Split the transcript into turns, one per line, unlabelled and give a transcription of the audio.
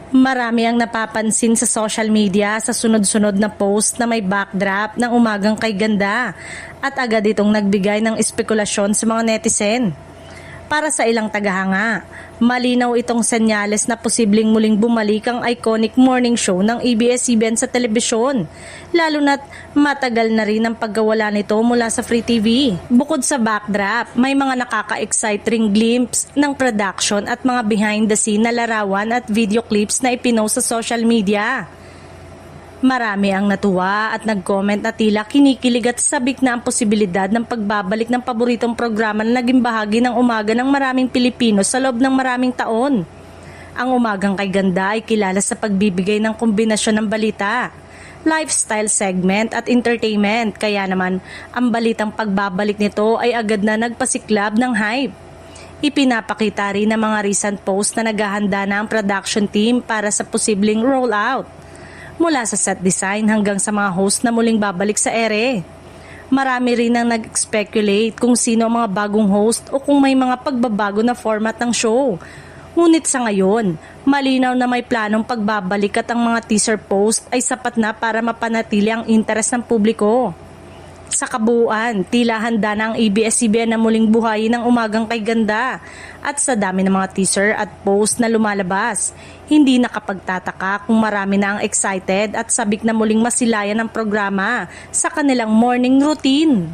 Marami ang napapansin sa social media sa sunod-sunod na post na may backdrop ng umagang kay ganda at agad itong nagbigay ng espekulasyon sa mga netizen. Para sa ilang tagahanga, malinaw itong senyales na posibleng muling bumalik ang iconic morning show ng ABS-CBN sa telebisyon, lalo na't matagal na rin ang pagkawala nito mula sa Free TV. Bukod sa backdrop, may mga nakaka-exciting glimpse ng production at mga behind-the-scene na larawan at video clips na ipinost sa social media. Marami ang natuwa at nag-comment na tila kinikilig at sabik na ang posibilidad ng pagbabalik ng paboritong programa na naging bahagi ng umaga ng maraming Pilipino sa loob ng maraming taon. Ang Umagang Kay Ganda ay kilala sa pagbibigay ng kombinasyon ng balita, lifestyle segment at entertainment, kaya naman ang balitang pagbabalik nito ay agad na nagpasiklab ng hype. Ipinapakita rin ng mga recent post na naghahanda na ang production team para sa posibleng rollout. Mula sa set design hanggang sa mga host na muling babalik sa ere. Marami rin ang nag-speculate kung sino ang mga bagong host o kung may mga pagbabago na format ng show. Ngunit sa ngayon, malinaw na may planong pagbabalik at ang mga teaser post ay sapat na para mapanatili ang interes ng publiko. Sa kabuuan, tila handa na ang ABS-CBN na muling buhayin ng Umagang Kay Ganda at sa dami ng mga teaser at post na lumalabas, hindi nakapagtataka kung marami na ang excited at sabik na muling masilayan ang programa sa kanilang morning routine.